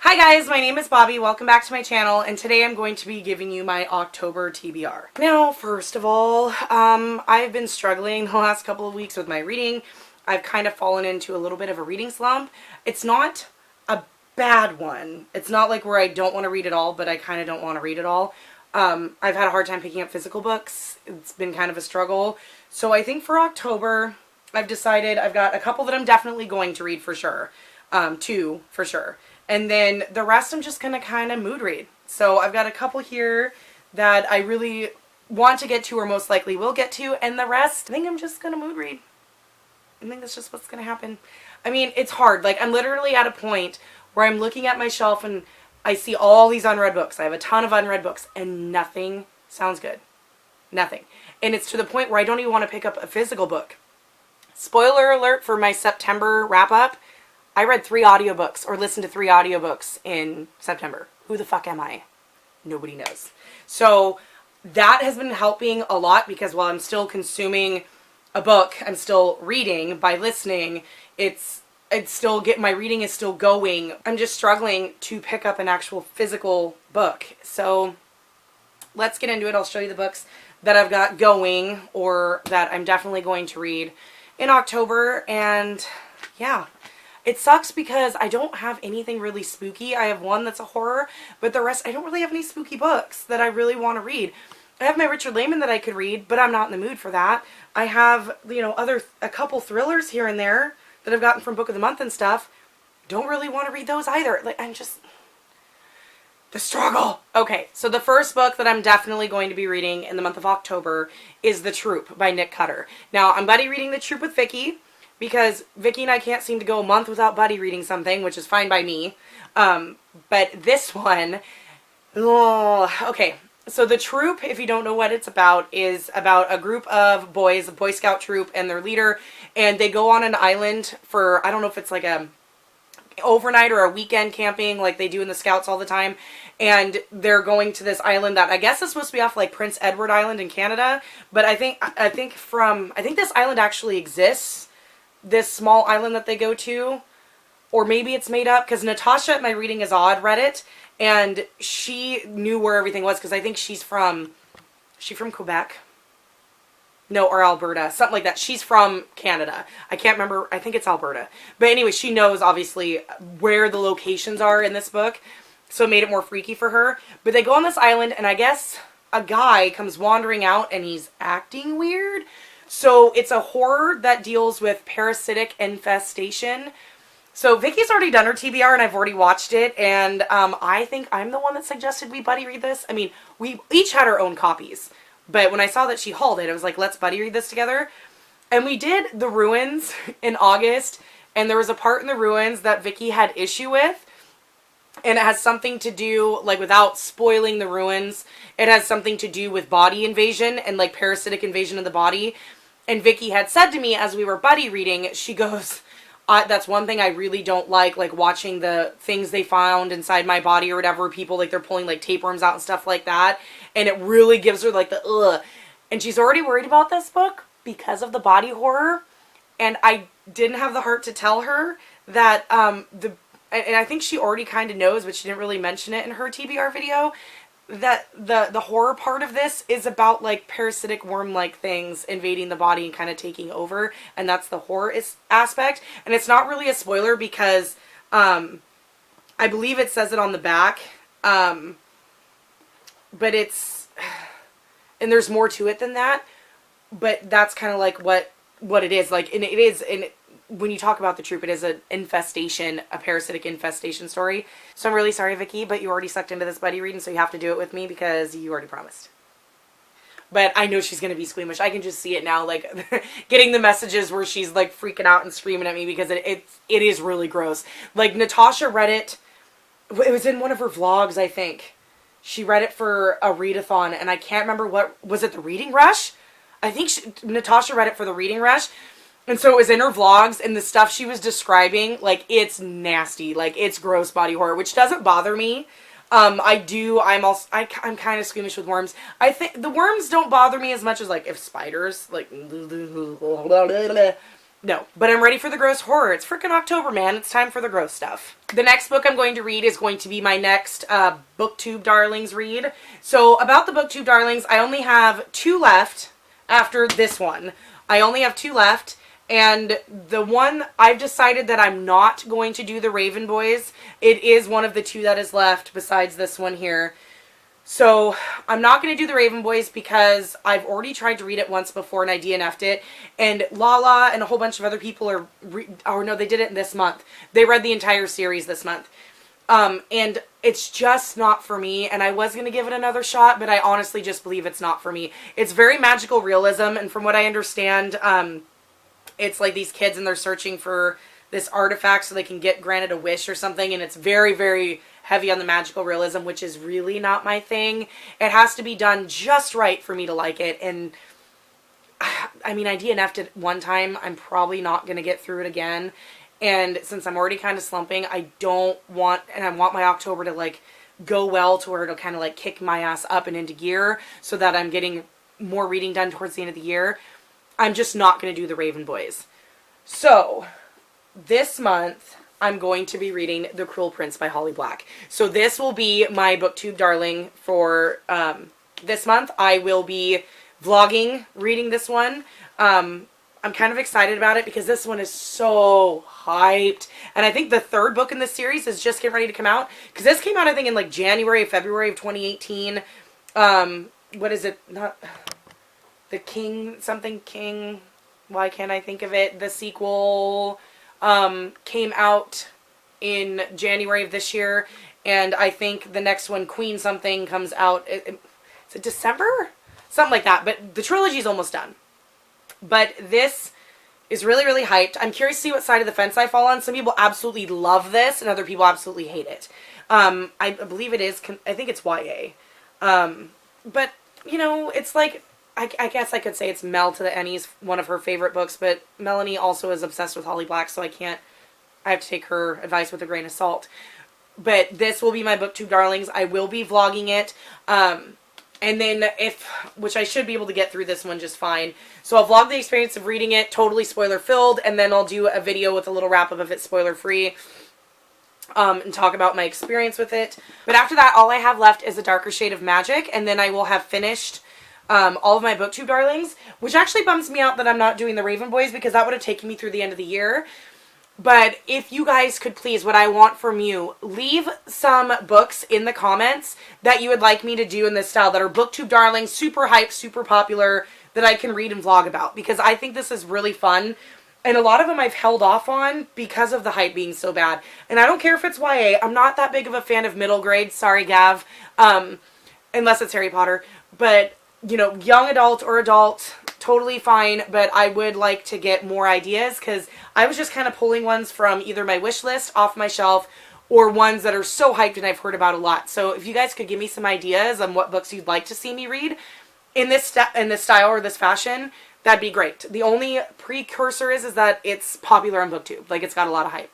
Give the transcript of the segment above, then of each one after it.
Hi guys, my name is Bobby. Welcome back to my channel, and today I'm going to be giving you my October TBR. Now, first of all, I've been struggling the last couple of weeks with my reading. I've kind of fallen into a little bit of a reading slump. It's not a bad one. It's not like where I don't want to read it all, but I kind of don't want to read it all. I've had a hard time picking up physical books. It's been kind of a struggle. So I think for October, I've decided I've got a couple that I'm definitely going to read for sure. Two for sure. And then the rest I'm just going to kind of mood read. So I've got a couple here that I really want to get to or most likely will get to. And the rest, I think I'm just going to mood read. I think that's just what's going to happen. I mean, it's hard. Like, I'm literally at a point where I'm looking at my shelf and I see all these unread books. I have a ton of unread books and nothing sounds good. Nothing. And it's to the point where I don't even want to pick up a physical book. Spoiler alert for my September wrap-up. I read 3 audiobooks or listened to 3 audiobooks in September. Who the fuck am I? Nobody knows. So that has been helping a lot because while I'm still consuming a book, I'm still reading by listening. It's still my reading is still going. I'm just struggling to pick up an actual physical book. So let's get into it. I'll show you the books that I've got going or that I'm definitely going to read in October. And yeah. It sucks because I don't have anything really spooky. I have one that's a horror, but the rest, I don't really have any spooky books that I really want to read. I have my Richard Lehman that I could read, but I'm not in the mood for that. I have, a couple thrillers here and there that I've gotten from Book of the Month and stuff. Don't really want to read those either. Like, the struggle. Okay, so the first book that I'm definitely going to be reading in the month of October is The Troop by Nick Cutter. Now, I'm buddy reading The Troop with Vicky, because Vicky and I can't seem to go a month without buddy reading something, which is fine by me. But this one, okay. So The Troop, if you don't know what it's about, is about a group of boys, a Boy Scout troop, and their leader, and they go on an island for, I don't know if it's like a overnight or a weekend camping like they do in the Scouts all the time, and they're going to this island that I guess is supposed to be off like Prince Edward Island in Canada, but I think this island actually exists. This small island that they go to, or maybe it's made up, because Natasha at My Reading is Odd read it, and she knew where everything was, because I think she's from Quebec? No, or Alberta, something like that. She's from Canada. I can't remember, I think it's Alberta. But anyway, she knows, obviously, where the locations are in this book, so it made it more freaky for her. But they go on this island, and I guess a guy comes wandering out, and he's acting weird. So it's a horror that deals with parasitic infestation. So Vicky's already done her TBR and I've already watched it. And I think I'm the one that suggested we buddy read this. I mean, we each had our own copies. But when I saw that she hauled it, I was like, let's buddy read this together. And we did The Ruins in August. And there was a part in The Ruins that Vicky had issue with. And it has something to do, like, without spoiling The Ruins, it has something to do with body invasion and, like, parasitic invasion of the body. And Vicky had said to me as we were buddy reading, she goes, that's one thing I really don't like watching the things they found inside my body or whatever, people, like, they're pulling, like, tapeworms out and stuff like that. And it really gives her, like, the ugh. And she's already worried about this book because of the body horror. And I didn't have the heart to tell her that, and I think she already kind of knows, but she didn't really mention it in her TBR video, that the horror part of this is about, like, parasitic worm-like things invading the body and kind of taking over, and that's the horror aspect. And it's not really a spoiler because I believe it says it on the back, but it's, and there's more to it than that, but that's kind of like what it is. Like, and it is, and when you talk about The Troop, it is an infestation, a parasitic infestation story. So I'm really sorry, Vicky, but you already sucked into this buddy reading, so you have to do it with me because you already promised. But I know she's going to be squeamish. I can just see it now, like, getting the messages where she's, like, freaking out and screaming at me because it is really gross. Like, Natasha read it. It was in one of her vlogs, I think. She read it for a readathon, and I can't remember what, was it The Reading Rush? I think Natasha read it for The Reading Rush. And so it was in her vlogs, and the stuff she was describing, like, it's nasty. Like, it's gross body horror, which doesn't bother me. I'm kind of squeamish with worms. I think the worms don't bother me as much as, like, if spiders, like, No, but I'm ready for the gross horror. It's freaking October, man. It's time for the gross stuff. The next book I'm going to read is going to be my next Booktube Darlings read. So about the Booktube Darlings, I only have 2 left after this one. I only have 2 left. And the one, I've decided that I'm not going to do the Raven Boys. It is one of the 2 that is left besides this one here. So I'm not going to do the Raven Boys because I've already tried to read it once before and I DNF'd it. And Lala and a whole bunch of other people they did it this month. They read the entire series this month. And it's just not for me. And I was going to give it another shot, but I honestly just believe it's not for me. It's very magical realism. And from what I understand, it's like these kids and they're searching for this artifact so they can get granted a wish or something. And it's very, very heavy on the magical realism, which is really not my thing. It has to be done just right for me to like it. And I mean, I DNF'd it one time. I'm probably not going to get through it again. And since I'm already kind of slumping, I want my October to like go well to where it'll kind of like kick my ass up and into gear so that I'm getting more reading done towards the end of the year. I'm just not going to do the Raven Boys. So this month I'm going to be reading The Cruel Prince by Holly Black. So this will be my Booktube Darling for this month. I will be vlogging reading this one. I'm kind of excited about it because this one is so hyped. And I think the 3rd book in this series is just getting ready to come out. Because this came out, I think, in like January, February of 2018. What is it? Not the King, something King. Why can't I think of it? The sequel came out in January of this year, and I think the next one, Queen something, comes out, is it December? Something like that, but the trilogy is almost done. But this is really, really hyped. I'm curious to see what side of the fence I fall on. Some people absolutely love this, and other people absolutely hate it. I believe it is, I think it's YA. But, you know, it's like, I guess I could say it's Mel to the Ennies, one of her favorite books, but Melanie also is obsessed with Holly Black, so I have to take her advice with a grain of salt. But this will be my Booktube Darlings. I will be vlogging it. And then which I should be able to get through this one just fine. So I'll vlog the experience of reading it, totally spoiler filled, and then I'll do a video with a little wrap up if it's spoiler free. And talk about my experience with it. But after that, all I have left is A Darker Shade of Magic, and then I will have finished all of my Booktube Darlings, which actually bums me out that I'm not doing the Raven Boys because that would have taken me through the end of the year. But if you guys could please, what I want from you, leave some books in the comments that you would like me to do in this style that are Booktube Darlings, super hyped, super popular, that I can read and vlog about, because I think this is really fun. And a lot of them I've held off on because of the hype being so bad. And I don't care if it's YA. I'm not that big of a fan of middle grade. Sorry, Gav. Unless it's Harry Potter. But, you know, young adult or adult, totally fine. But I would like to get more ideas because I was just kind of pulling ones from either my wish list, off my shelf, or ones that are so hyped and I've heard about a lot. So if you guys could give me some ideas on what books you'd like to see me read in this style or this fashion, that'd be great. The only precursor is that it's popular on Booktube. Like, it's got a lot of hype.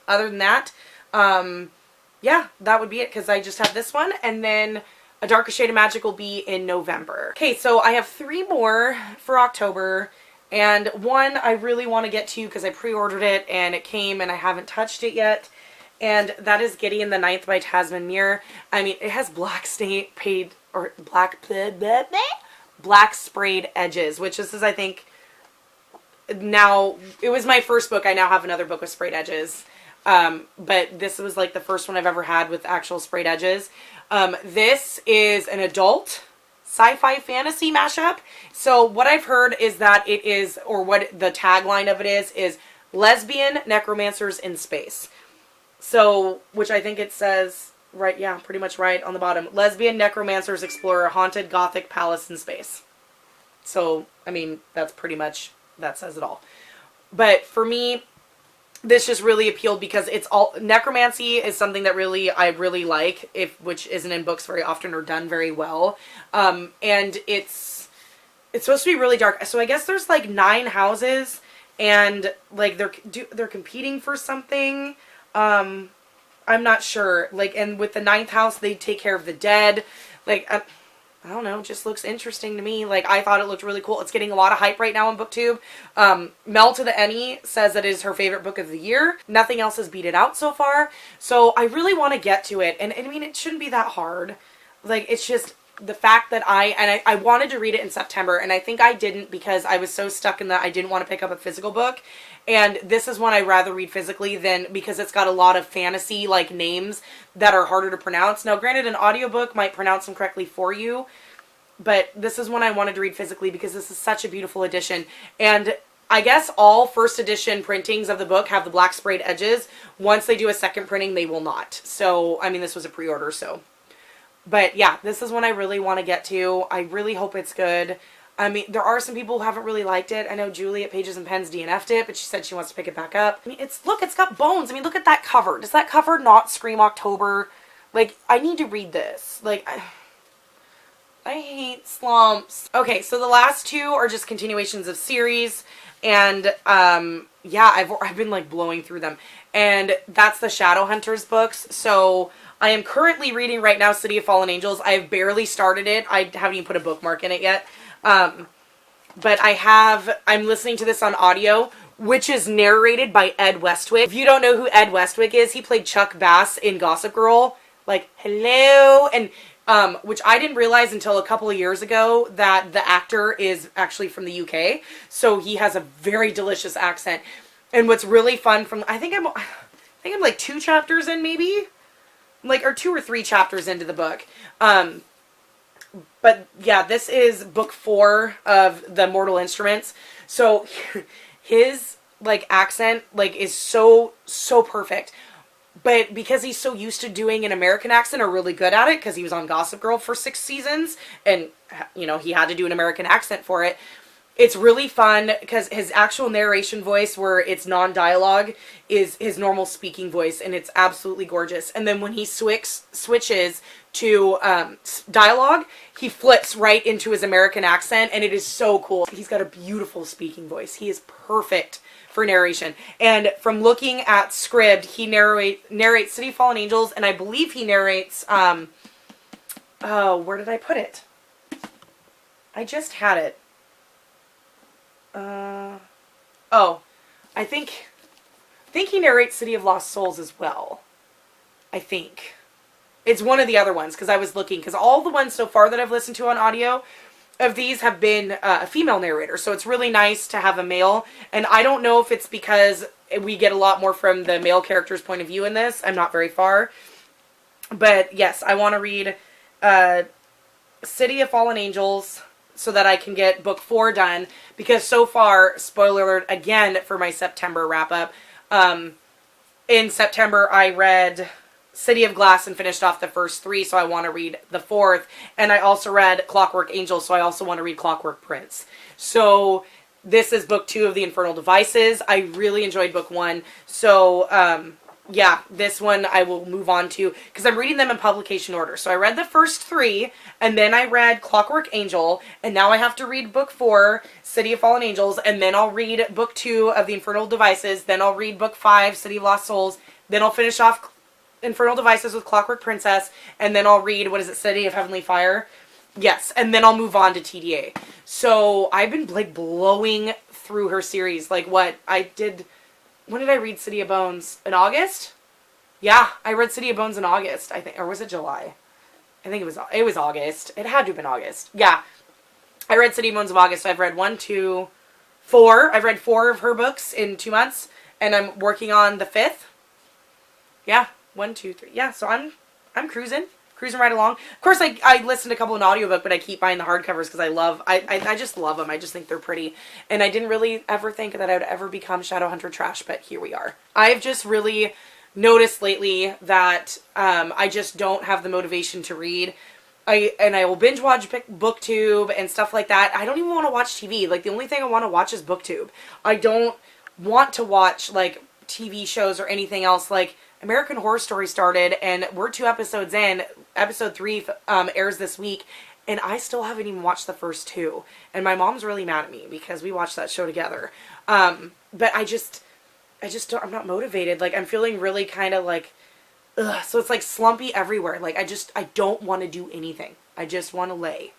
Other than that, yeah, that would be it, because I just have this one, and then A Darker Shade of Magic will be in November. Okay, so I have 3 more for October, and one I really want to get to because I pre-ordered it, and it came, and I haven't touched it yet, and that is Gideon the Ninth by Tasman Muir. I mean, it has black sprayed edges, which this is, I think, now, it was my first book. I now have another book with sprayed edges. But this was like the first one I've ever had with actual sprayed edges. This is an adult sci-fi fantasy mashup. So what I've heard is that it is, or what the tagline of it is lesbian necromancers in space. So, which I think it says, right, yeah, pretty much right on the bottom. Lesbian necromancers explore a haunted gothic palace in space. So, I mean, that's pretty much, that says it all. But for me, this just really appealed because it's all, necromancy is something that I really like, which isn't in books very often or done very well. And it's supposed to be really dark. So I guess there's like 9 houses, and like they're competing for something. I'm not sure. Like, and with the 9th house, they take care of the dead. Like, I don't know, just looks interesting to me. Like, I thought it looked really cool. It's getting a lot of hype right now on Booktube. Mel to the Any says that it is her favorite book of the year. Nothing else has beat it out so far. So I really want to get to it. And I mean, it shouldn't be that hard. Like, it's just the fact that I wanted to read it in September, and I think I didn't because I was so stuck in that I didn't want to pick up a physical book. And this is one I'd rather read physically than, because it's got a lot of fantasy like names that are harder to pronounce. Now granted, an audiobook might pronounce them correctly for you, but this is one I wanted to read physically because this is such a beautiful edition. And I guess all first edition printings of the book have the black sprayed edges. Once they do a second printing, they will not. So, I mean, this was a pre-order, so. But yeah, this is one I really want to get to. I really hope it's good. I mean, there are some people who haven't really liked it. I know Julie at Pages and Pens DNF'd it, but she said she wants to pick it back up. I mean, look, it's got bones. I mean, look at that cover. Does that cover not scream October? Like, I need to read this. Like, I hate slumps. Okay, so the last two are just continuations of series, and yeah, I've been like blowing through them. And that's the Shadowhunters books. So I am currently reading right now City of Fallen Angels. I have barely started it. I haven't even put a bookmark in it yet. But I'm listening to this on audio, which is narrated by Ed Westwick. If you don't know who Ed Westwick is, he played Chuck Bass in Gossip Girl. Like, hello. And, which I didn't realize until a couple of years ago that the actor is actually from the UK. So he has a very delicious accent. And what's really fun I think I'm like 2 chapters in maybe, like, or 2 or 3 chapters into the book. But yeah, this is book 4 of the Mortal Instruments. So his like accent like is so perfect. But because he's so used to doing an American accent, or really good at it, because he was on Gossip Girl for 6 seasons, and you know, he had to do an American accent for it. It's really fun because his actual narration voice, where it's non-dialogue, is his normal speaking voice, and it's absolutely gorgeous. And then when he switches to dialogue, he flips right into his American accent, and it is so cool. He's got a beautiful speaking voice. He is perfect for narration. And from looking at Scribd, he narrates City of Fallen Angels, and I believe he narrates, oh, where did I put it? I just had it. Oh, I think he narrates City of Lost Souls as well. I think. It's one of the other ones, because I was looking, because all the ones so far that I've listened to on audio of these have been a female narrator, so it's really nice to have a male. And I don't know if it's because we get a lot more from the male character's point of view in this. I'm not very far. But yes, I want to read City of Fallen Angels so that I can get book 4 done, because so far, spoiler alert again for my September wrap-up, in September I read City of Glass and finished off the first 3, so I want to read the 4th. And I also read Clockwork Angel, so I also want to read Clockwork Prince. So this is book 2 of the Infernal Devices. I really enjoyed book 1. So, yeah, this one I will move on to, because I'm reading them in publication order. So I read the first 3, and then I read Clockwork Angel, and now I have to read book 4, City of Fallen Angels, and then I'll read book 2 of the Infernal Devices, then I'll read book 5, City of Lost Souls, then I'll finish off Infernal Devices with Clockwork Princess, and then I'll read, what is it, City of Heavenly Fire? Yes, and then I'll move on to TDA. So I've been like blowing through her series. Like when did I read City of Bones? In August? Yeah, I read City of Bones in August, I think, or was it July? I think it was August. It had to have been August. Yeah, I read City of Bones in August. So I've read 1, 2, 4. I've read 4 of her books in 2 months, and I'm working on the 5th. Yeah. 1, 2, 3. Yeah, so I'm cruising right along. Of course, I listened to a couple in audiobook, but I keep buying the hardcovers because I just love them. I just think they're pretty. And I didn't really ever think that I would ever become Shadowhunter trash, but here we are. I've just really noticed lately that I just don't have the motivation to read. I will binge watch Booktube and stuff like that. I don't even want to watch TV. Like, the only thing I want to watch is Booktube. I don't want to watch like TV shows or anything else. Like, American Horror Story started, and we're 2 episodes in. Episode 3 airs this week, and I still haven't even watched the first 2. And my mom's really mad at me because we watched that show together. But I just don't, I'm not motivated. Like, I'm feeling really kind of like, ugh. So it's like slumpy everywhere. Like, I don't want to do anything. I just want to lay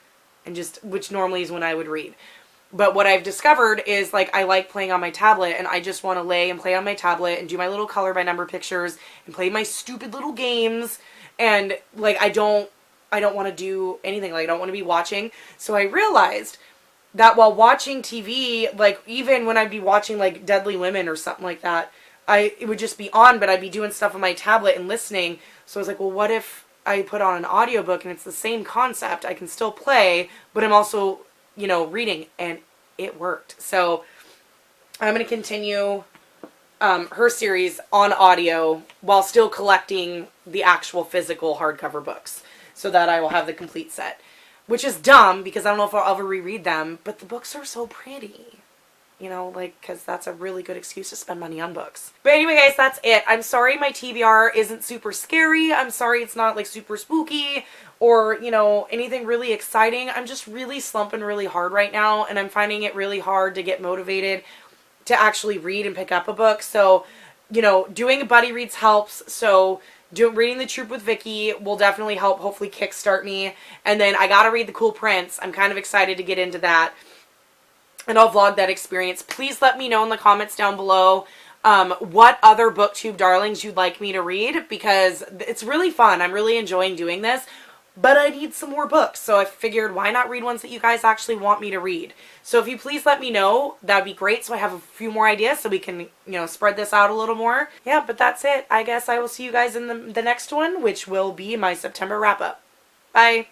and just, which normally is when I would read. But what I've discovered is, like, I like playing on my tablet, and I just want to lay and play on my tablet and do my little color by number pictures and play my stupid little games. And, like, I don't want to do anything. Like, I don't want to be watching. So I realized that while watching TV, like, even when I'd be watching, like, Deadly Women or something like that, it would just be on, but I'd be doing stuff on my tablet and listening. So I was like, well, what if I put on an audiobook and it's the same concept? I can still play, but I'm also, you know, reading, and it worked. So I'm going to continue her series on audio while still collecting the actual physical hardcover books so that I will have the complete set, which is dumb because I don't know if I'll ever reread them, but the books are so pretty. You know, like, because that's a really good excuse to spend money on books. But anyway, guys, that's it. I'm sorry my TBR isn't super scary. I'm sorry it's not, like, super spooky or, you know, anything really exciting. I'm just really slumping really hard right now, and I'm finding it really hard to get motivated to actually read and pick up a book. So, you know, doing buddy reads helps. So reading The Troop with Vicky will definitely help hopefully kickstart me. And then I gotta read The Cool Prince. I'm kind of excited to get into that. And I'll vlog that experience. Please let me know in the comments down below what other Booktube darlings you'd like me to read, because it's really fun. I'm really enjoying doing this, but I need some more books. So I figured, why not read ones that you guys actually want me to read? So if you please let me know, that'd be great. So I have a few more ideas so we can, you know, spread this out a little more. Yeah, but that's it. I guess I will see you guys in the next one, which will be my September wrap up. Bye.